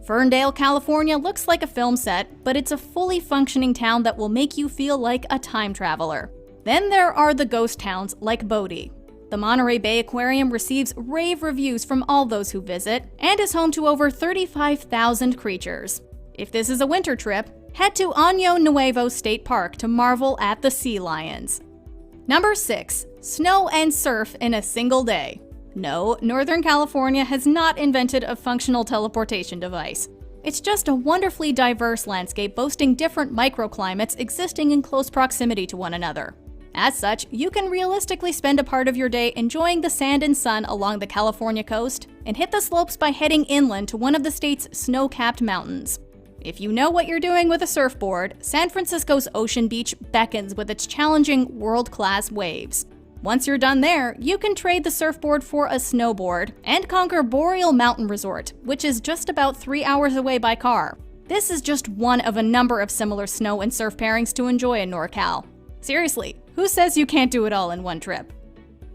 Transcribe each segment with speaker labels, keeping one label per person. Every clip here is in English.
Speaker 1: Ferndale, California looks like a film set, but it's a fully functioning town that will make you feel like a time traveler. Then there are the ghost towns like Bodie. The Monterey Bay Aquarium receives rave reviews from all those who visit, and is home to over 35,000 creatures. If this is a winter trip, head to Año Nuevo State Park to marvel at the sea lions. Number 6. Snow and surf in a single day. No, Northern California has not invented a functional teleportation device. It's just a wonderfully diverse landscape boasting different microclimates existing in close proximity to one another. As such, you can realistically spend a part of your day enjoying the sand and sun along the California coast, and hit the slopes by heading inland to one of the state's snow-capped mountains. If you know what you're doing with a surfboard, San Francisco's Ocean Beach beckons with its challenging world-class waves. Once you're done there, you can trade the surfboard for a snowboard and conquer Boreal Mountain Resort, which is just about 3 hours away by car. This is just one of a number of similar snow and surf pairings to enjoy in NorCal. Seriously, who says you can't do it all in one trip?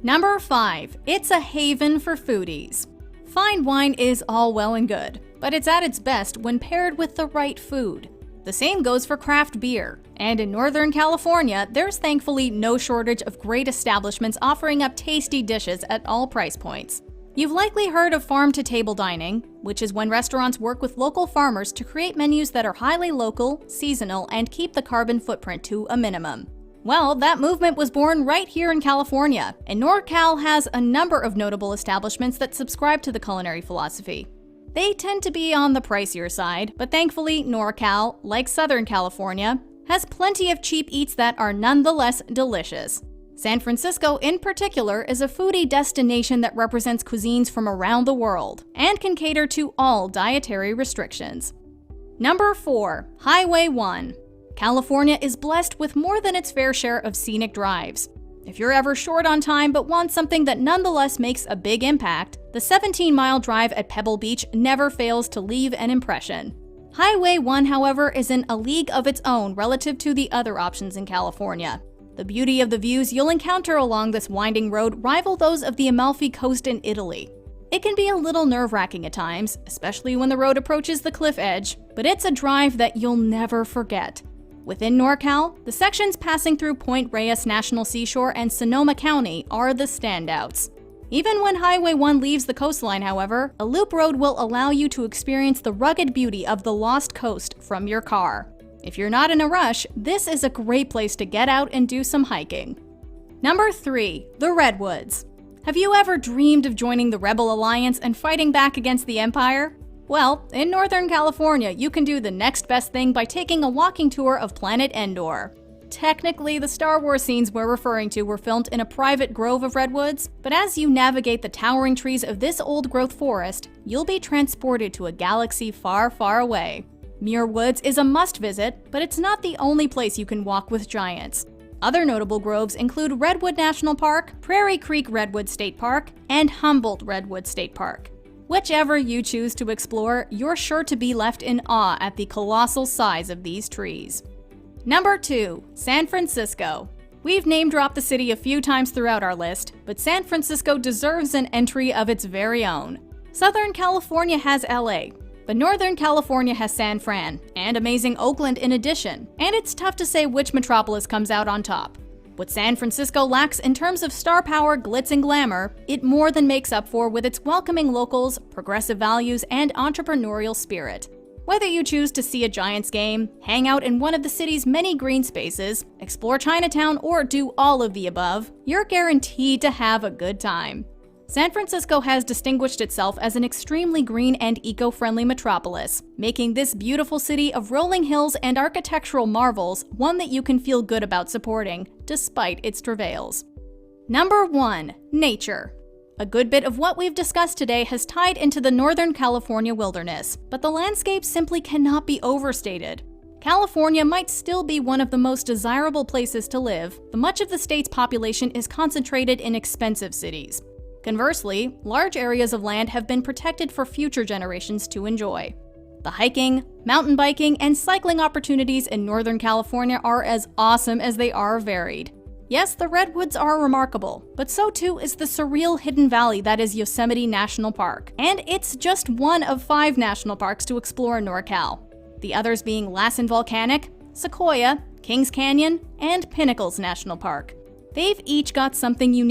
Speaker 1: Number 5. It's a haven for foodies. Fine wine is all well and good, but it's at its best when paired with the right food. The same goes for craft beer, and in Northern California, there's thankfully no shortage of great establishments offering up tasty dishes at all price points. You've likely heard of farm-to-table dining, which is when restaurants work with local farmers to create menus that are highly local, seasonal, and keep the carbon footprint to a minimum. Well, that movement was born right here in California, and NorCal has a number of notable establishments that subscribe to the culinary philosophy. They tend to be on the pricier side, but thankfully NorCal, like Southern California, has plenty of cheap eats that are nonetheless delicious. San Francisco in particular is a foodie destination that represents cuisines from around the world and can cater to all dietary restrictions. Number 4. Highway 1. California is blessed with more than its fair share of scenic drives. If you're ever short on time but want something that nonetheless makes a big impact, the 17-mile drive at Pebble Beach never fails to leave an impression. Highway 1, however, is in a league of its own relative to the other options in California. The beauty of the views you'll encounter along this winding road rival those of the Amalfi Coast in Italy. It can be a little nerve-wracking at times, especially when the road approaches the cliff edge, but it's a drive that you'll never forget. Within NorCal, the sections passing through Point Reyes National Seashore and Sonoma County are the standouts. Even when Highway 1 leaves the coastline, however, a loop road will allow you to experience the rugged beauty of the Lost Coast from your car. If you're not in a rush, this is a great place to get out and do some hiking. Number 3. The Redwoods. Have you ever dreamed of joining the Rebel Alliance and fighting back against the Empire? Well, in Northern California, you can do the next best thing by taking a walking tour of Planet Endor. Technically, the Star Wars scenes we're referring to were filmed in a private grove of redwoods, but as you navigate the towering trees of this old-growth forest, you'll be transported to a galaxy far, far away. Muir Woods is a must-visit, but it's not the only place you can walk with giants. Other notable groves include Redwood National Park, Prairie Creek Redwood State Park, and Humboldt Redwood State Park. Whichever you choose to explore, you're sure to be left in awe at the colossal size of these trees. Number 2. San Francisco. We've name-dropped the city a few times throughout our list, but San Francisco deserves an entry of its very own. Southern California has LA, but Northern California has San Fran, and amazing Oakland in addition, and it's tough to say which metropolis comes out on top. What San Francisco lacks in terms of star power, glitz, and glamour, it more than makes up for with its welcoming locals, progressive values, and entrepreneurial spirit. Whether you choose to see a Giants game, hang out in one of the city's many green spaces, explore Chinatown, or do all of the above, you're guaranteed to have a good time. San Francisco has distinguished itself as an extremely green and eco-friendly metropolis, making this beautiful city of rolling hills and architectural marvels one that you can feel good about supporting, despite its travails. Number 1. Nature. A good bit of what we've discussed today has tied into the Northern California wilderness, but the landscape simply cannot be overstated. California might still be one of the most desirable places to live, but much of the state's population is concentrated in expensive cities. Conversely, large areas of land have been protected for future generations to enjoy. The hiking, mountain biking, and cycling opportunities in Northern California are as awesome as they are varied. Yes, the redwoods are remarkable, but so too is the surreal hidden valley that is Yosemite National Park. And it's just one of 5 national parks to explore in NorCal. The others being Lassen Volcanic, Sequoia, Kings Canyon, and Pinnacles National Park. They've each got something unique